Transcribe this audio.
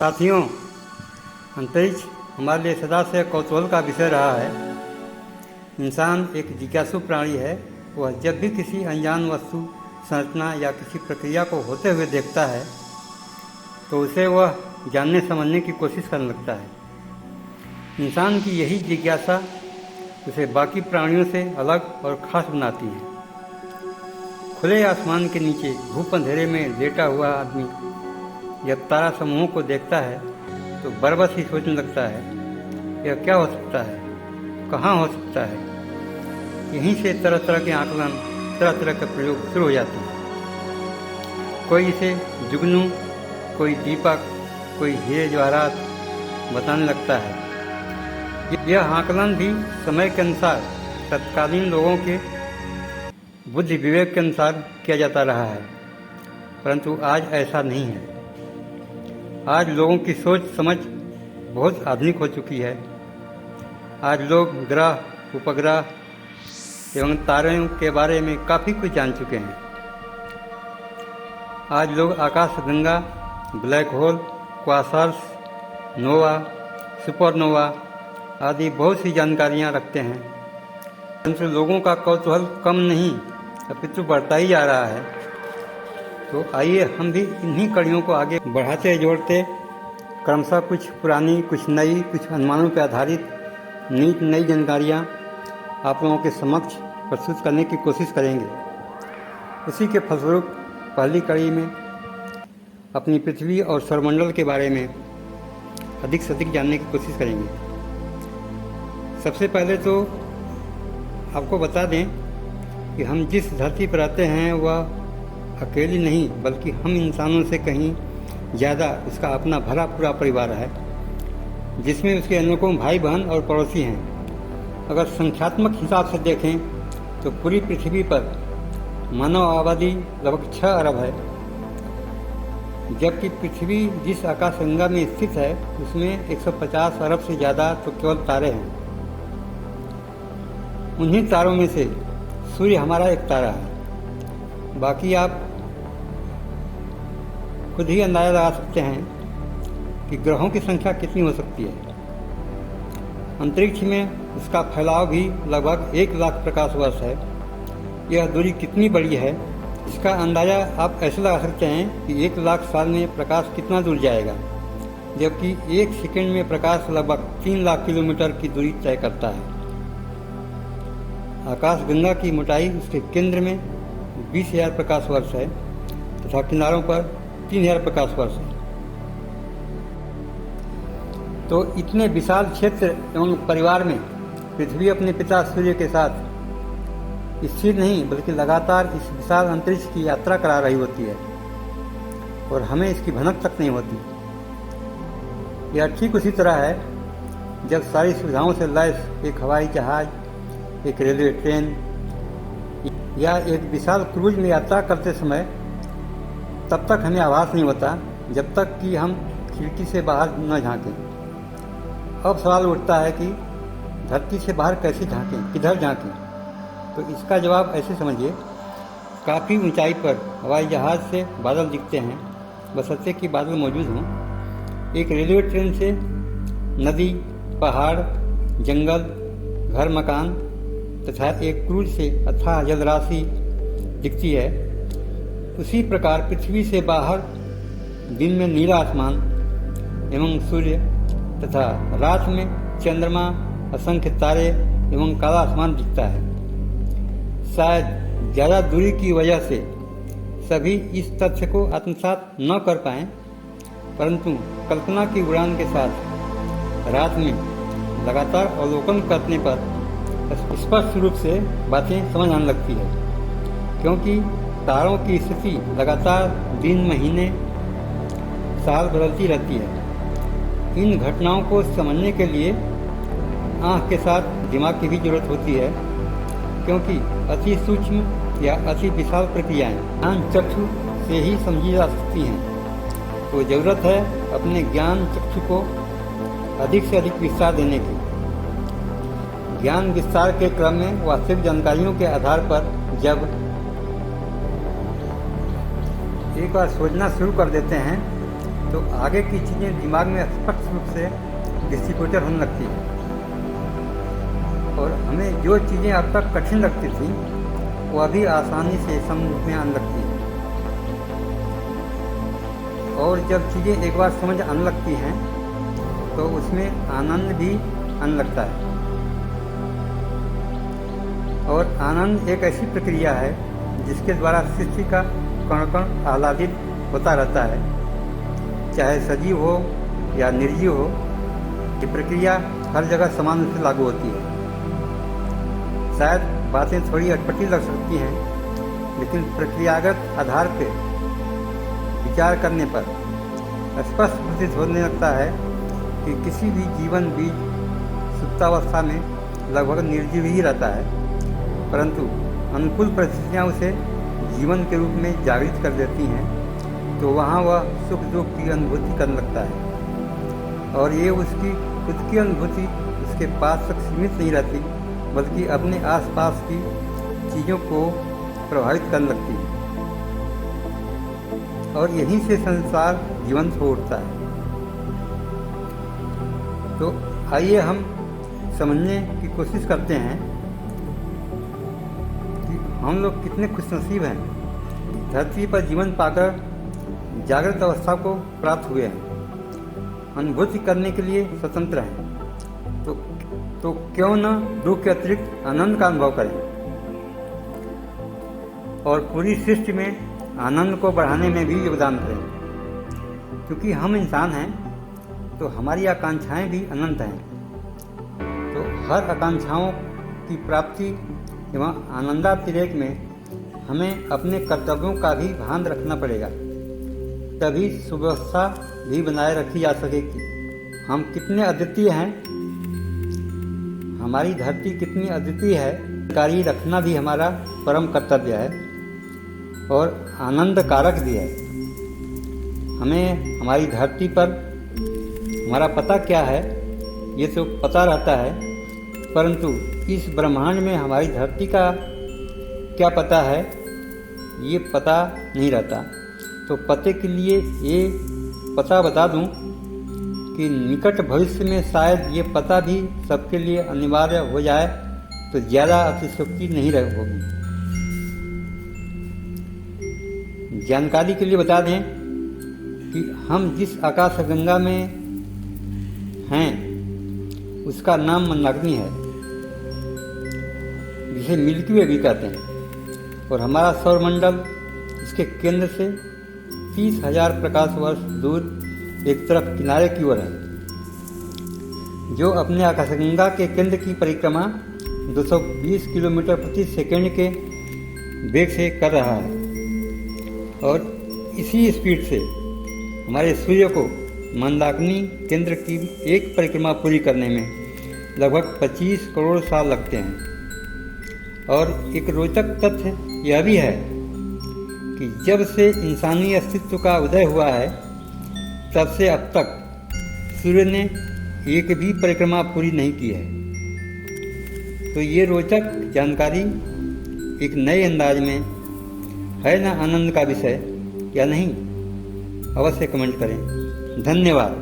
साथियों, अंतरिक्ष हमारे लिए सदा से कौतूहल का विषय रहा है। इंसान एक जिज्ञासु प्राणी है। वह जब भी किसी अनजान वस्तु, संरचना या किसी प्रक्रिया को होते हुए देखता है तो उसे वह जानने समझने की कोशिश करने लगता है। इंसान की यही जिज्ञासा उसे बाकी प्राणियों से अलग और ख़ास बनाती है। खुले आसमान के नीचे धूप अंधेरे में लेटा हुआ आदमी जब तारा समूहों को देखता है तो बरबस ही सोचने लगता है, यह क्या हो सकता है, कहाँ हो सकता है। यहीं से तरह तरह के आकलन, तरह तरह के प्रयोग शुरू हो जाते हैं। कोई इसे जुगनू, कोई दीपक, कोई हीरे जवाहरात बताने लगता है। यह आकलन भी समय के अनुसार तत्कालीन लोगों के बुद्धि विवेक के अनुसार किया जाता रहा है, परंतु आज ऐसा नहीं है। आज लोगों की सोच समझ बहुत आधुनिक हो चुकी है। आज लोग ग्रह, उपग्रह एवं तारों के बारे में काफ़ी कुछ जान चुके हैं। आज लोग आकाशगंगा, ब्लैक होल, क्वासर्स, नोवा, सुपरनोवा आदि बहुत सी जानकारियां रखते हैं, परंतु लोगों का कौतूहल कम नहीं अपितु बढ़ता ही जा रहा है। तो आइए हम भी इन्हीं कड़ियों को आगे बढ़ाते जोड़ते क्रमशः कुछ पुरानी, कुछ नई, कुछ अनुमानों पर आधारित नई जानकारियाँ आप लोगों के समक्ष प्रस्तुत करने की कोशिश करेंगे। उसी के फलस्वरूप पहली कड़ी में अपनी पृथ्वी और सौरमंडल के बारे में अधिक से अधिक जानने की कोशिश करेंगे। सबसे पहले तो आपको बता दें कि हम जिस धरती पर रहते हैं वह अकेली नहीं बल्कि हम इंसानों से कहीं ज़्यादा उसका अपना भरा पूरा परिवार है, जिसमें उसके अनेकों भाई बहन और पड़ोसी हैं। अगर संख्यात्मक हिसाब से देखें तो पूरी पृथ्वी पर मानव आबादी लगभग 6 अरब है, जबकि पृथ्वी जिस आकाशगंगा में स्थित है उसमें 150 अरब से ज़्यादा तो केवल तारे हैं। उन्हीं तारों में से सूर्य हमारा एक तारा है। बाकी आप खुद ही अंदाजा लगा सकते हैं कि ग्रहों की संख्या कितनी हो सकती है। अंतरिक्ष में उसका फैलाव भी लगभग 1 लाख प्रकाश वर्ष है। यह दूरी कितनी बड़ी है इसका अंदाज़ा आप ऐसे लगा सकते हैं कि 1 लाख साल में प्रकाश कितना दूर जाएगा, जबकि 1 सेकंड में प्रकाश लगभग 3 लाख किलोमीटर की दूरी तय करता है। आकाशगंगा की मोटाई उसके केंद्र में 20,000 प्रकाश वर्ष है तथा किनारों पर 3,000 प्रकाश वर्ष है। तो इतने विशाल क्षेत्र एवं परिवार में पृथ्वी अपने पिता सूर्य के साथ स्थिर नहीं बल्कि लगातार इस विशाल अंतरिक्ष की यात्रा करा रही होती है और हमें इसकी भनक तक नहीं होती। यह ठीक उसी तरह है जब सारी सुविधाओं से लैस एक हवाई जहाज, एक रेलवे ट्रेन या एक विशाल क्रूज में यात्रा करते समय तब तक हमें आभास नहीं होता जब तक कि हम खिड़की से बाहर न झांकें। अब सवाल उठता है कि धरती से बाहर कैसे झांकें, किधर झांकें। तो इसका जवाब ऐसे समझिए, काफ़ी ऊंचाई पर हवाई जहाज़ से बादल दिखते हैं, बशर्ते कि बादल मौजूद हों। एक रेलवे ट्रेन से नदी, पहाड़, जंगल, घर मकान तथा एक क्रूज से अथाह जलराशि दिखती है। उसी प्रकार पृथ्वी से बाहर दिन में नीला आसमान एवं सूर्य तथा रात में चंद्रमा, असंख्य तारे एवं काला आसमान दिखता है। शायद ज़्यादा दूरी की वजह से सभी इस तथ्य को आत्मसात न कर पाएं, परंतु कल्पना की उड़ान के साथ रात में लगातार अवलोकन करने पर स्पष्ट रूप से बातें समझ आने लगती है, क्योंकि तारों की स्थिति लगातार दिन, महीने, साल बदलती रहती है। इन घटनाओं को समझने के लिए आँख के साथ दिमाग की भी जरूरत होती है, क्योंकि अति सूक्ष्म या अति विशाल प्रक्रियाएं ज्ञान चक्षु से ही समझी जा सकती हैं। तो ज़रूरत है अपने ज्ञान चक्षु को अधिक से अधिक विस्तार देने की। ज्ञान विस्तार के क्रम में वास्तविक जानकारियों के आधार पर जब एक बार सोचना शुरू कर देते हैं तो आगे की चीज़ें दिमाग में स्पष्ट रूप से दृष्टिगोचर होने लगती हैं और हमें जो चीज़ें अब तक कठिन लगती थी वो अभी आसानी से समझ में आने लगती हैं। और जब चीज़ें एक बार समझ आने लगती हैं तो उसमें आनंद भी आने लगता है। और आनंद एक ऐसी प्रक्रिया है जिसके द्वारा सृष्टि का कण कण आह्लादित होता रहता है, चाहे सजीव हो या निर्जीव हो। ये प्रक्रिया हर जगह समान रूप से लागू होती है। शायद बातें थोड़ी अटपटी लग सकती हैं, लेकिन प्रक्रियागत आधार पर विचार करने पर स्पष्ट प्रतीत होने लगता है कि किसी भी जीवन बीज सुप्तावस्था में लगभग निर्जीव ही रहता है, परंतु अनुकूल परिस्थितियाँ उसे जीवन के रूप में जागृत कर देती हैं, तो वहाँ वह सुख दुख की अनुभूति करने लगता है। और ये उसकी खुद की अनुभूति उसके पास तक सीमित नहीं रहती, बल्कि अपने आसपास की चीज़ों को प्रभावित करने लगती है और यहीं से संसार जीवंत हो उठता है। तो आइए हम समझने की कोशिश करते हैं कि हम लोग कितने खुशनसीब हैं, धरती पर जीवन पाकर जागृत अवस्था को प्राप्त हुए हैं, अनुभूति करने के लिए स्वतंत्र हैं। तो क्यों न दुख के अतिरिक्त आनंद का अनुभव करें और पूरी सृष्टि में आनंद को बढ़ाने में भी योगदान करें। क्योंकि हम इंसान हैं तो हमारी आकांक्षाएं भी अनंत हैं, तो हर आकांक्षाओं की प्राप्ति एवं आनंदातिरेक में हमें अपने कर्तव्यों का भी भान रखना पड़ेगा, तभी सुव्यवस्था भी बनाए रखी जा सकेगी। हम कितने अद्वितीय हैं, हमारी धरती कितनी अद्वितीय है, जानकारी रखना भी हमारा परम कर्तव्य है और आनंद कारक भी है। हमें हमारी धरती पर हमारा पता क्या है ये तो पता रहता है, परंतु इस ब्रह्मांड में हमारी धरती का क्या पता है ये पता नहीं रहता। तो पते के लिए ये पता बता दूं कि निकट भविष्य में शायद ये पता भी सबके लिए अनिवार्य हो जाए तो ज़्यादा अतिशयोक्ति नहीं होगी। जानकारी के लिए बता दें कि हम जिस आकाशगंगा में हैं उसका नाम मंदाकिनी है, जिसे मिल्की वे भी कहते हैं, और हमारा सौरमंडल इसके केंद्र से 30,000 प्रकाश वर्ष दूर एक तरफ किनारे की ओर है, जो अपने आकाशगंगा के केंद्र की परिक्रमा 220 किलोमीटर प्रति सेकंड के वेग से कर रहा है। और इसी स्पीड से हमारे सूर्य को मंदाकिनी केंद्र की एक परिक्रमा पूरी करने में लगभग 25 करोड़ साल लगते हैं। और एक रोचक तथ्य यह भी है कि जब से इंसानी अस्तित्व का उदय हुआ है तब से अब तक सूर्य ने एक भी परिक्रमा पूरी नहीं की है। तो ये रोचक जानकारी एक नए अंदाज में है ना आनंद का विषय या नहीं, अवश्य कमेंट करें। धन्यवाद।